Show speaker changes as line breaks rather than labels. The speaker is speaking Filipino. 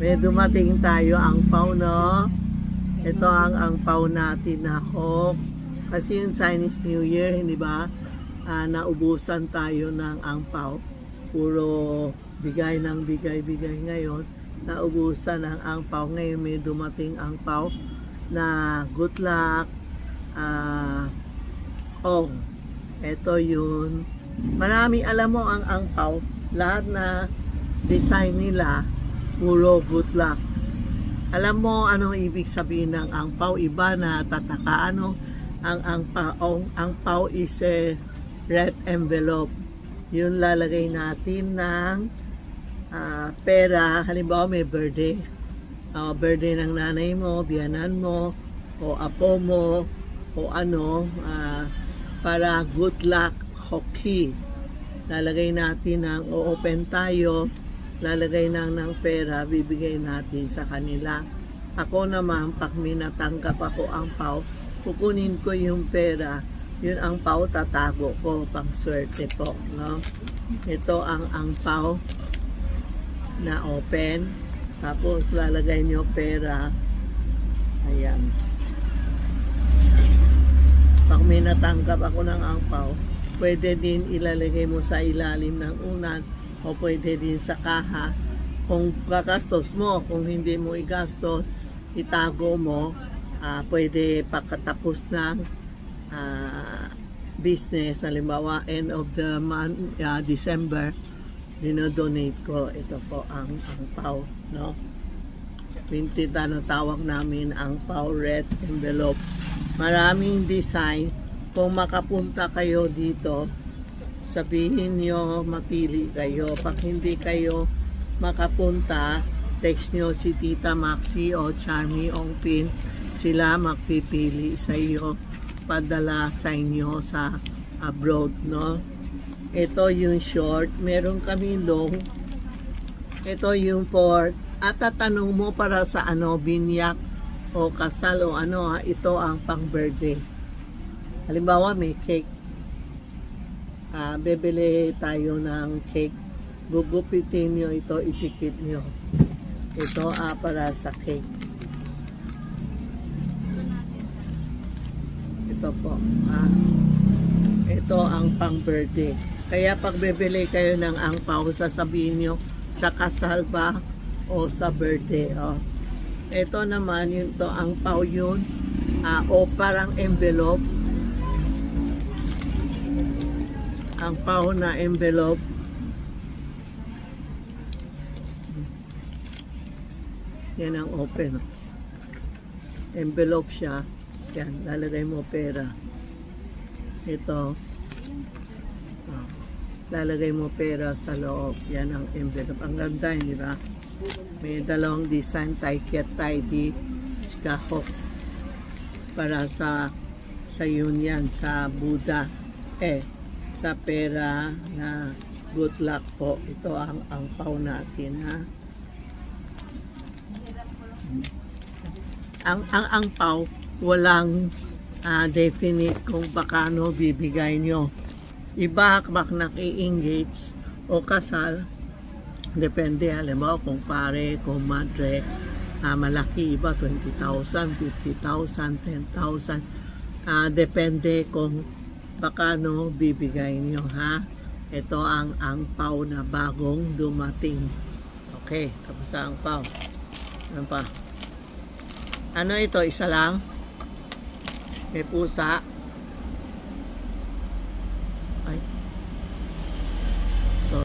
May dumating tayo angpaw, no? Ito ang angpaw natin na hawk. Kasi yung Chinese New Year, hindi ba? Naubusan tayo ng angpaw. Puro bigay ng bigay ngayon. Naubusan ng angpaw. Ngayon may dumating angpaw na good luck. Ito yun. Marami, alam mo ang angpaw. Lahat na design nila, puro good luck. Alam mo anong ibig sabihin ng angpaw? Iba na tataka. Ano ang angpaw? Angpaw is a red envelope. Yun lalagay natin ng pera. Halimbawa may birthday. Birthday ng nanay mo, biyanan mo, o apo mo, o ano, para good luck hockey. Lalagay natin ng o-open tayo, lalagay ng pera, bibigay natin sa kanila. Ako naman, pag minatanggap ako ang pao, kukunin ko yung pera, yun ang pao, tatago ko, pang swerte po, no? Ito ang pao na open, tapos lalagay nyo pera, ayan. Pag minatanggap ako ng angpaw, pwede din ilalagay mo sa ilalim ng unan o pwede din sa kaha. Kung gagastos mo, kung hindi mo igastos, itago mo, pwede pagkatapos ng business, halimbawa end of the month, December, dinodonate ko. Ito po ang angpaw, no? Printed, tawag namin ang angpaw red envelope. Maraming design. Kung makapunta kayo dito, sabihin nyo, mapili kayo. Pag hindi kayo makapunta, text nyo si Tita Maxi o Charmy Ongpin. Sila magpipili sa iyo, padala sa inyo sa abroad, no? Ito yung short. Meron kami long. Ito yung fourth. At tatanong mo para sa ano, binyak o kasal o ano, ito ang pang birthday. Halimbawa may cake, bebili tayo ng cake, gugupitin nyo ito, itikit nyo ito para sa cake. Ito po, ito ang pang birthday. Kaya pag bebili kayo ng angpaw, sasabihin nyo sa kasal ba o sa birthday. Ito naman, yun to, angpaw yun, o parang envelope. Angpaw na envelope. Yan ang open. Envelope siya. Yan, lalagay mo pera. Ito. Lalagay mo pera sa loob. Yan ang envelope. Ang ganda, di ba? May dalawang design, tie-ket, tie-di, kahok. Para sa yun yan, sa Buddha. Sa pera na good luck po. Ito ang angpaw natin, ha. Ang angpaw, walang definite kung bakano bibigay nyo. Iba bak naki-engage o kasal, depende, halimbawa kung pare, kung madre, malaki, iba 20,000, 50,000, 10,000, depende kung bakano bibigay nyo, ha. Ito ang angpaw na bagong dumating. Okay, tapos ang angpaw. Ano pa? Ano ito? Isa lang? May pusa. Ay.